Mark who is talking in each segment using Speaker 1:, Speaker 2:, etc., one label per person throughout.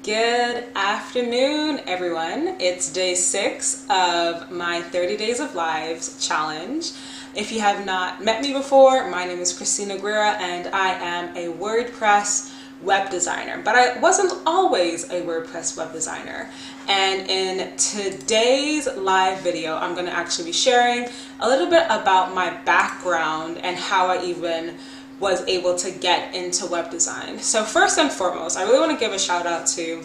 Speaker 1: Good afternoon, everyone. It's day 6 of my 30 Days of Lives challenge. If you have not met me before, my name is Christina Gwira and I am a WordPress web designer. But I wasn't always a WordPress web designer. And in today's live video, I'm going to actually be sharing a little bit about my background and how I even was able to get into web design. So first and foremost, I really want to give a shout out to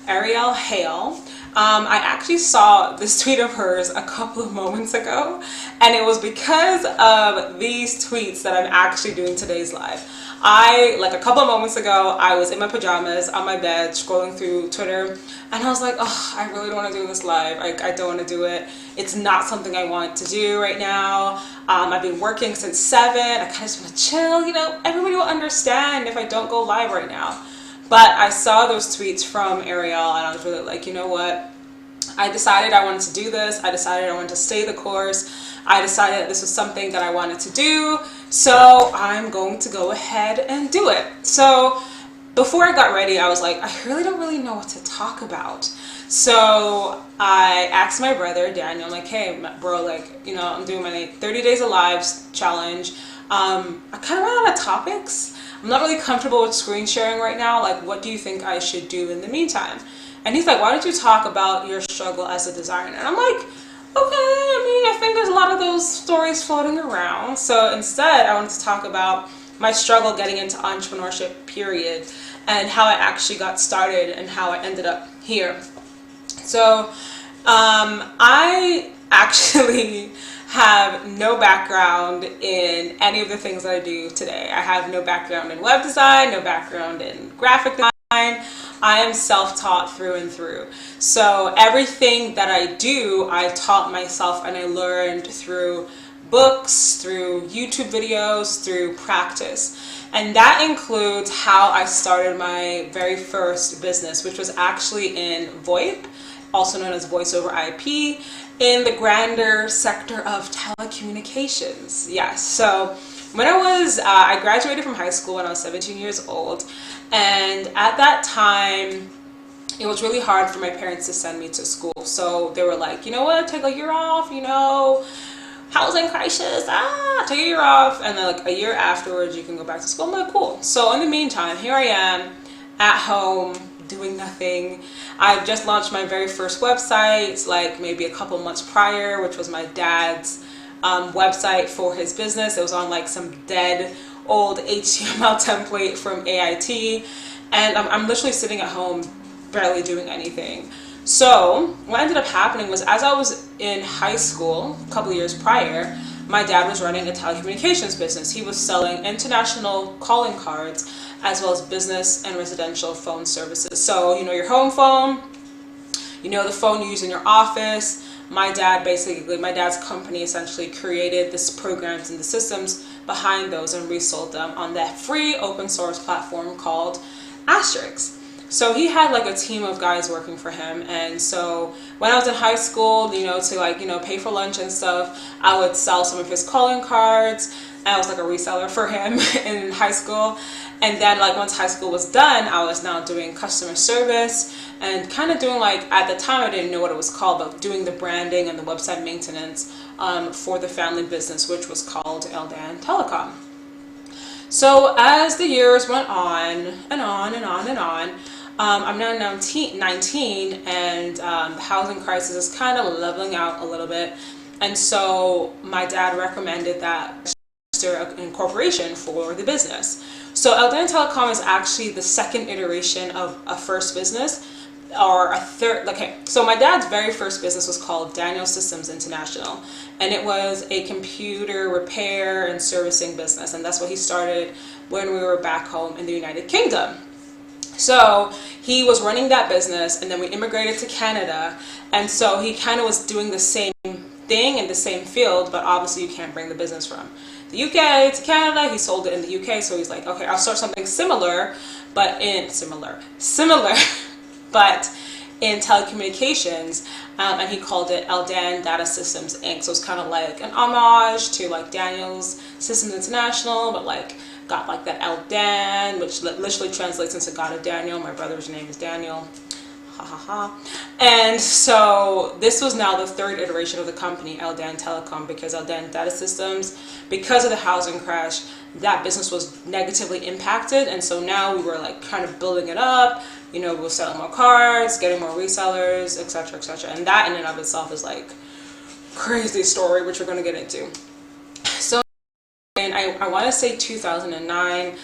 Speaker 1: Ariel Hale. I actually saw this tweet of hers a couple of moments ago, and it was because of these tweets that I'm actually doing today's live. Like a couple of moments ago, I was in my pajamas on my bed scrolling through Twitter, and I was like, oh, I really don't want to do this live. I don't want to do it. It's not something I want to do right now. I've been working since 7. I kind of just want to chill. You know, everybody will understand if I don't go live right now. But I saw those tweets from Ariel, and I was really like, you know what? I decided I wanted to do this. I decided I wanted to stay the course. I decided that this was something that I wanted to do. So I'm going to go ahead and do it. So before I got ready, I was like, I really don't really know what to talk about. So I asked my brother, Daniel, I'm like, hey, bro, like, you know, I'm doing my 30 Days of Lives challenge. I kind of ran out of topics. I'm not really comfortable with screen sharing right now. Like, what do you think I should do in the meantime? And he's like, why don't you talk about your struggle as a designer? And I'm like, okay, I think there's a lot of those stories floating around. So instead, I wanted to talk about my struggle getting into entrepreneurship, period, and how I actually got started and how I ended up here. So I actually have no background in any of the things that I do today. I have no background in web design, no background in graphic design. I am self-taught through and through. So everything that I do, I taught myself and I learned through books, through YouTube videos, through practice. And that includes how I started my very first business, which was actually in VoIP, also known as voice over IP, in the grander sector of telecommunications. Yes, so when I graduated from high school when I was 17 years old, and at that time, it was really hard for my parents to send me to school. So they were like, you know what, take a year off, you know, housing crisis, take a year off, and then like a year afterwards, you can go back to school. I'm like, cool. So in the meantime, here I am at home, doing nothing. I just launched my very first website, like maybe a couple months prior, which was my dad's website for his business. It was on like some dead old HTML template from AIT, and I'm literally sitting at home barely doing anything. So what ended up happening was, as I was in high school a couple of years prior, my dad was running a telecommunications business. He was selling international calling cards as well as business and residential phone services. So, you know, your home phone, you know, the phone you use in your office. My dad's company essentially created this programs and the systems behind those and resold them on that free open source platform called Asterisk. So he had like a team of guys working for him. And so when I was in high school, you know, to like, you know, pay for lunch and stuff, I would sell some of his calling cards. And I was like a reseller for him in high school. And then like once high school was done, I was now doing customer service and kind of doing, like, at the time I didn't know what it was called, but doing the branding and the website maintenance for the family business, which was called Telecom. So as the years went on and on and on and on, I'm now 19, and the housing crisis is kind of leveling out a little bit. And so my dad recommended that an incorporation for the business. So Telecom is actually the second iteration of a first business, or a third. Okay, so my dad's very first business was called Daniel Systems International, and it was a computer repair and servicing business, and that's what he started when we were back home in the United Kingdom. So he was running that business, and then we immigrated to Canada, and so he kind of was doing the same thing in the same field, but obviously you can't bring the business from the UK to Canada. He sold it in the UK, so he's like, okay, I'll start something similar, but but in telecommunications, and he called it Eldan Data Systems Inc. So it's kind of like an homage to like Daniel's Systems International, but like got like that Eldan, which literally translates into God of Daniel. My brother's name is Daniel. Ha ha ha. And so this was now the third iteration of the company, Eldan Telecom, because Eldan Data Systems, because of the housing crash, that business was negatively impacted. And so now we were like kind of building it up, we were selling more cards, getting more resellers, etc., etc. And that in and of itself is like crazy story, which we're going to get into. So, and I want to say 2009,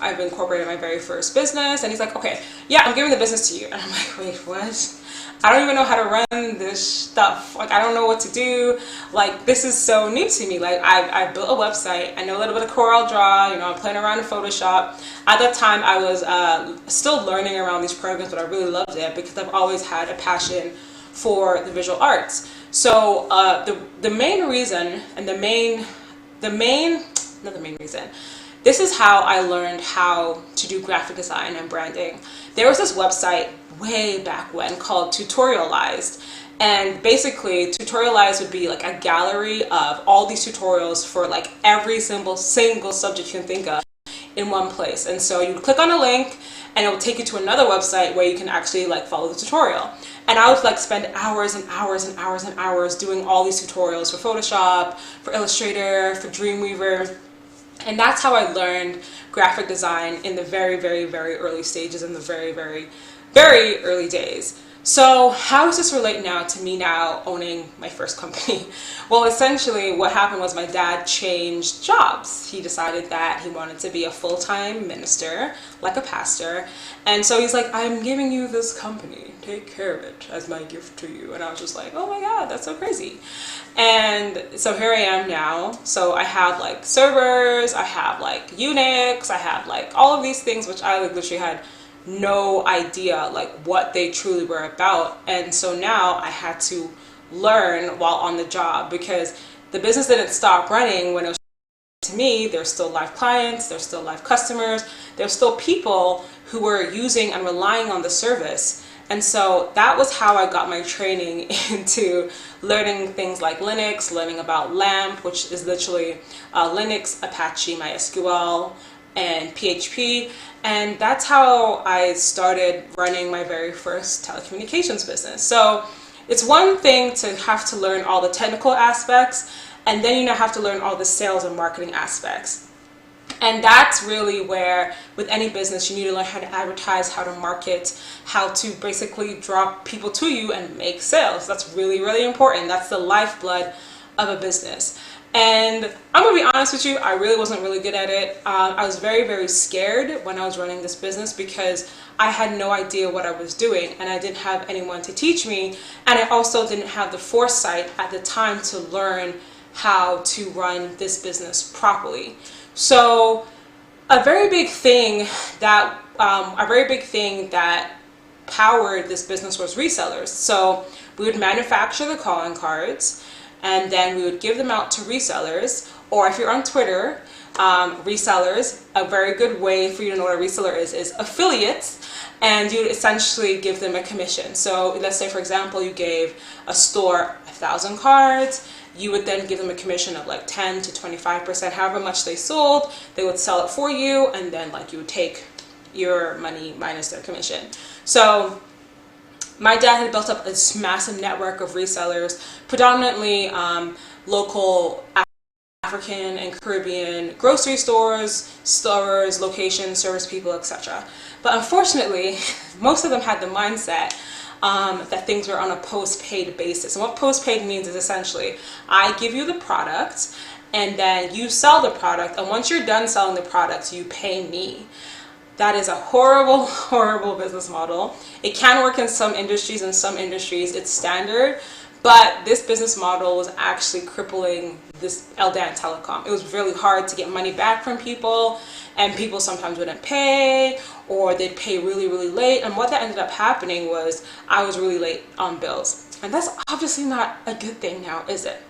Speaker 1: I've incorporated my very first business, and he's like, okay, yeah, I'm giving the business to you. And I'm like, wait, what? I don't even know how to run this stuff. Like, I don't know what to do. Like, this is so new to me. Like, I built a website. I know a little bit of CorelDRAW. I'm playing around in Photoshop. At that time, I was still learning around these programs, but I really loved it because I've always had a passion for the visual arts. So the main reason, and not the main reason, this is how I learned how to do graphic design and branding. There was this website way back when called Tutorialized. And basically, Tutorialized would be like a gallery of all these tutorials for like every single subject you can think of in one place. And so you would click on a link and it will take you to another website where you can actually like follow the tutorial. And I would like spend hours and hours and hours and hours doing all these tutorials for Photoshop, for Illustrator, for Dreamweaver. And that's how I learned graphic design in the very, very, very early stages, in the very, very, very early days. So how does this relate now to me now owning my first company? Well, essentially what happened was my dad changed jobs. He decided that he wanted to be a full-time minister, like a pastor. And so he's like, I'm giving you this company, take care of it as my gift to you. And I was just like, oh my God, that's so crazy. And so here I am now. So I have like servers, I have like UNIX, I have like all of these things, which I like literally had no idea like what they truly were about. And so now I had to learn while on the job, because the business didn't stop running when it was to me. There's still live clients, there's still live customers, there's still people who were using and relying on the service. And so that was how I got my training into learning things like Linux, learning about LAMP, which is literally Linux, Apache, MySQL, and PHP. And that's how I started running my very first telecommunications business. So it's one thing to have to learn all the technical aspects, and then you now have to learn all the sales and marketing aspects. And that's really where, with any business, you need to learn how to advertise, how to market, how to basically draw people to you and make sales. That's really, really important. That's the lifeblood of a business. And I'm gonna be honest with you, I really wasn't really good at it. I was very, very scared when I was running this business because I had no idea what I was doing, and I didn't have anyone to teach me. And I also didn't have the foresight at the time to learn how to run this business properly. So a very big thing that powered this business was resellers. So we would manufacture the calling cards, and then we would give them out to resellers. Or if you're on Twitter, resellers, a very good way for you to know what a reseller is affiliates, and you essentially give them a commission. So let's say, for example, you gave a store 1,000 cards, you would then give them a commission of like 10 to 25%, however much they sold. They would sell it for you, and then like you would take your money minus their commission. So my dad had built up this massive network of resellers, predominantly local African and Caribbean grocery stores, locations, service people, etc. But unfortunately, most of them had the mindset that things were on a post-paid basis. And what post-paid means is essentially, I give you the product, and then you sell the product, and once you're done selling the product, you pay me. That is a horrible, horrible business model. It can work in some industries. In some industries, it's standard. But this business model was actually crippling this Eldan Telecom. It was really hard to get money back from people, and people sometimes wouldn't pay, or they'd pay really, really late. And what that ended up happening was I was really late on bills. And that's obviously not a good thing now, is it?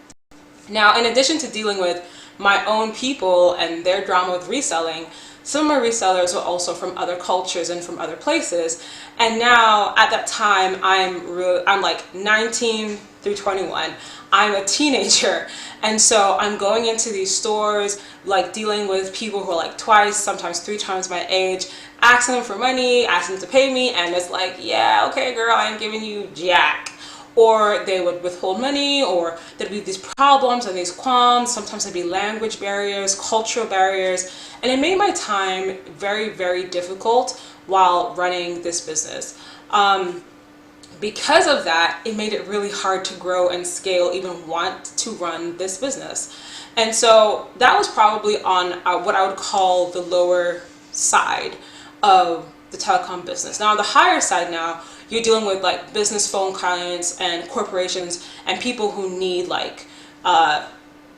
Speaker 1: Now, in addition to dealing with my own people and their drama with reselling, Some of my resellers were also from other cultures and from other places. And now at that time, I'm like 19 through 21. I'm a teenager. And so I'm going into these stores, like dealing with people who are like twice, sometimes 3 times my age, asking them for money, asking them to pay me. And it's like, yeah, okay, girl, I ain't giving you jack. Or they would withhold money, or there'd be these problems and these qualms. Sometimes there'd be language barriers, cultural barriers, and it made my time very, very difficult while running this business. Because of that, it made it really hard to grow and scale, even want to run this business. And so that was probably on what I would call the lower side of the telecom business. Now on the higher side now, you're dealing with like business phone clients and corporations and people who need like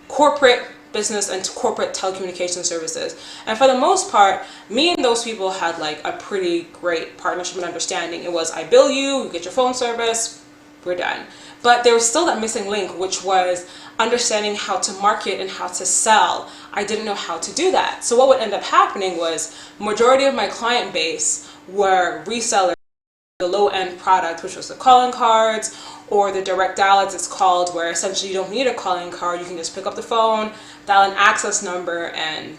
Speaker 1: corporate business and corporate telecommunication services. And for the most part, me and those people had like a pretty great partnership and understanding. It was, I bill you, you get your phone service, we're done. But there was still that missing link, which was understanding how to market and how to sell. I didn't know how to do that. So what would end up happening was majority of my client base were resellers, the low-end product, which was the calling cards or the direct dial, as it's called, where essentially you don't need a calling card. You can just pick up the phone, dial an access number, and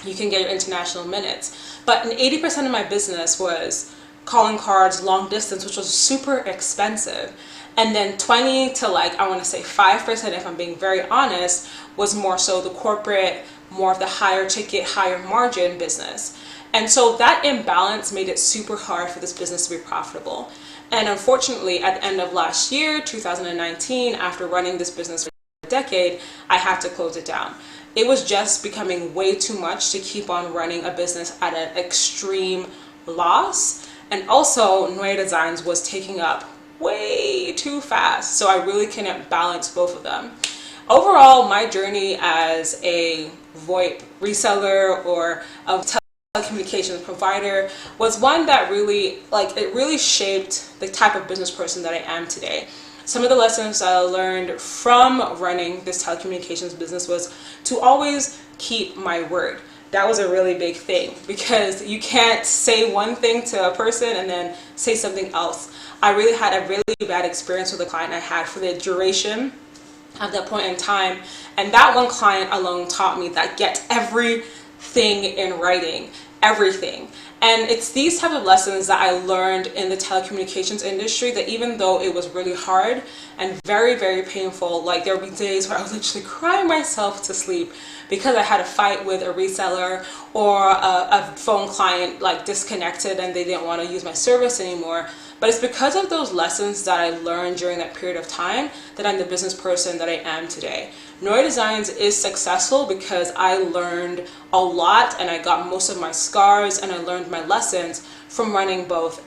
Speaker 1: you can get your international minutes. But 80% of my business was calling cards, long distance, which was super expensive. And then 20 to like, I want to say 5%, if I'm being very honest, was more so the corporate, more of the higher ticket, higher margin business. And so that imbalance made it super hard for this business to be profitable. And unfortunately, at the end of last year, 2019, after running this business for a decade, I had to close it down. It was just becoming way too much to keep on running a business at an extreme loss. And also, Neue Designs was taking up way too fast. So I really couldn't balance both of them. Overall, my journey as a VoIP reseller or a telecommunications provider was one that really, it really shaped the type of business person that I am today. Some of the lessons that I learned from running this telecommunications business was to always keep my word. That was a really big thing, because you can't say one thing to a person and then say something else. I really had a really bad experience with a client I had for the duration of that point in time, and that one client alone taught me that get everything in writing. Everything. And it's these type of lessons that I learned in the telecommunications industry that even though it was really hard and very, very painful, like there would be days where I would literally cry myself to sleep because I had a fight with a reseller or a phone client like disconnected and they didn't want to use my service anymore. But it's because of those lessons that I learned during that period of time that I'm the business person that I am today. Neue Designs is successful because I learned a lot and I got most of my scars and I learned my lessons from running both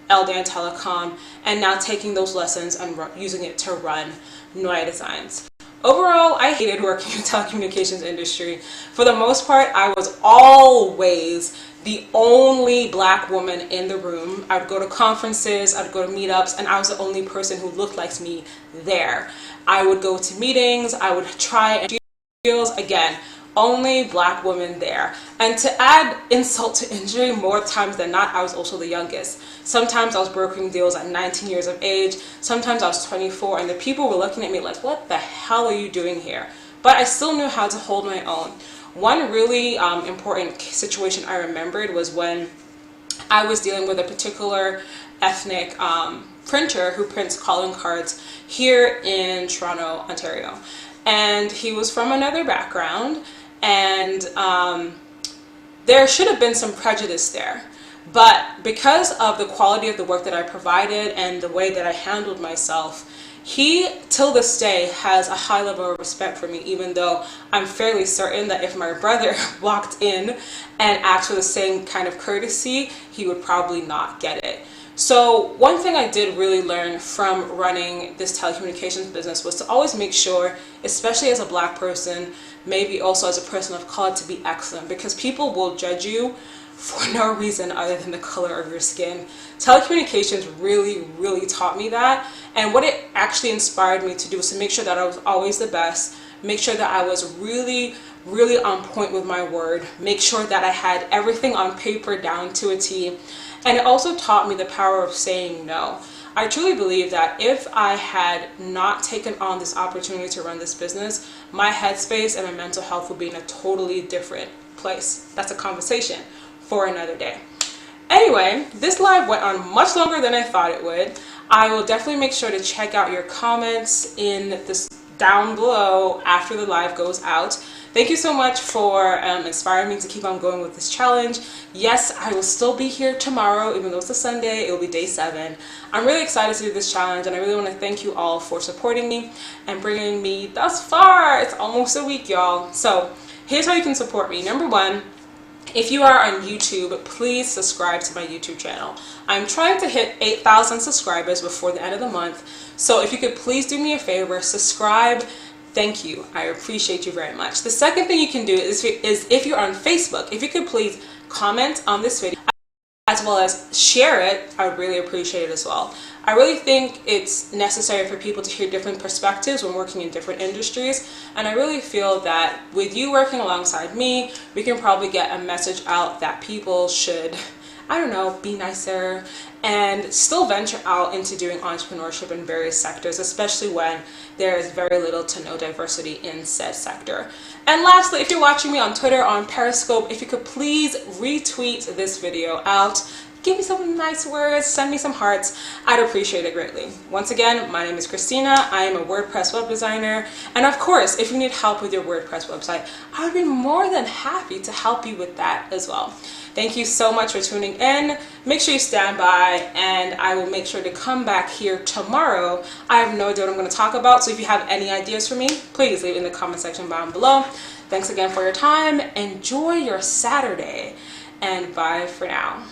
Speaker 1: LDAN Telecom and now taking those lessons and using it to run Neue Designs. Overall, I hated working in the telecommunications industry. For the most part, I was always the only black woman in the room. I'd go to conferences, I'd go to meetups, and I was the only person who looked like me there. I would go to meetings, I would try and do deals, again, only black woman there. And to add insult to injury, more times than not, I was also the youngest. Sometimes I was brokering deals at 19 years of age, sometimes I was 24, and the people were looking at me like, what the hell are you doing here? But I still knew how to hold my own. One really important situation I remembered was when I was dealing with a particular ethnic printer who prints calling cards here in Toronto, Ontario. And he was from another background, and there should have been some prejudice there. But because of the quality of the work that I provided and the way that I handled myself, he, till this day, has a high level of respect for me, even though I'm fairly certain that if my brother walked in and asked for the same kind of courtesy, he would probably not get it. So one thing I did really learn from running this telecommunications business was to always make sure, especially as a black person, maybe also as a person of color, to be excellent, because people will judge you for no reason other than the color of your skin. Telecommunications really, really taught me that. And what it actually inspired me to do was to make sure that I was always the best, make sure that I was really really on point with my word, make sure that I had everything on paper down to a T. And it also taught me the power of saying no. I truly believe that if I had not taken on this opportunity to run this business, my headspace and my mental health would be in a totally different place. That's a conversation for another day. Anyway, this live went on much longer than I thought it would. I will definitely make sure to check out your comments in this down below after the live goes out. Thank you so much for inspiring me to keep on going with this challenge. Yes, I will still be here tomorrow, even though it's a Sunday. It will be day 7. I'm really excited to do this challenge, and I really want to thank you all for supporting me and bringing me thus far. It's almost a week, y'all. So here's how you can support me. Number 1, if you are on YouTube, please subscribe to my YouTube channel. I'm trying to hit 8,000 subscribers before the end of the month. So if you could please do me a favor, subscribe. Thank you. I appreciate you very much. The second thing you can do is if you're on Facebook, if you could please comment on this video as well as share it, I would really appreciate it as well. I really think it's necessary for people to hear different perspectives when working in different industries, and I really feel that with you working alongside me, we can probably get a message out that people should, I don't know, be nicer and still venture out into doing entrepreneurship in various sectors, especially when there is very little to no diversity in said sector. And lastly, if you're watching me on Twitter, on Periscope, if you could please retweet this video out, give me some nice words, send me some hearts, I'd appreciate it greatly. Once again, my name is Christina. I am a WordPress web designer. And of course, if you need help with your WordPress website, I would be more than happy to help you with that as well. Thank you so much for tuning in. Make sure you stand by, and I will make sure to come back here tomorrow. I have no idea what I'm going to talk about, so if you have any ideas for me, please leave it in the comment section down below. Thanks again for your time. Enjoy your Saturday, and bye for now.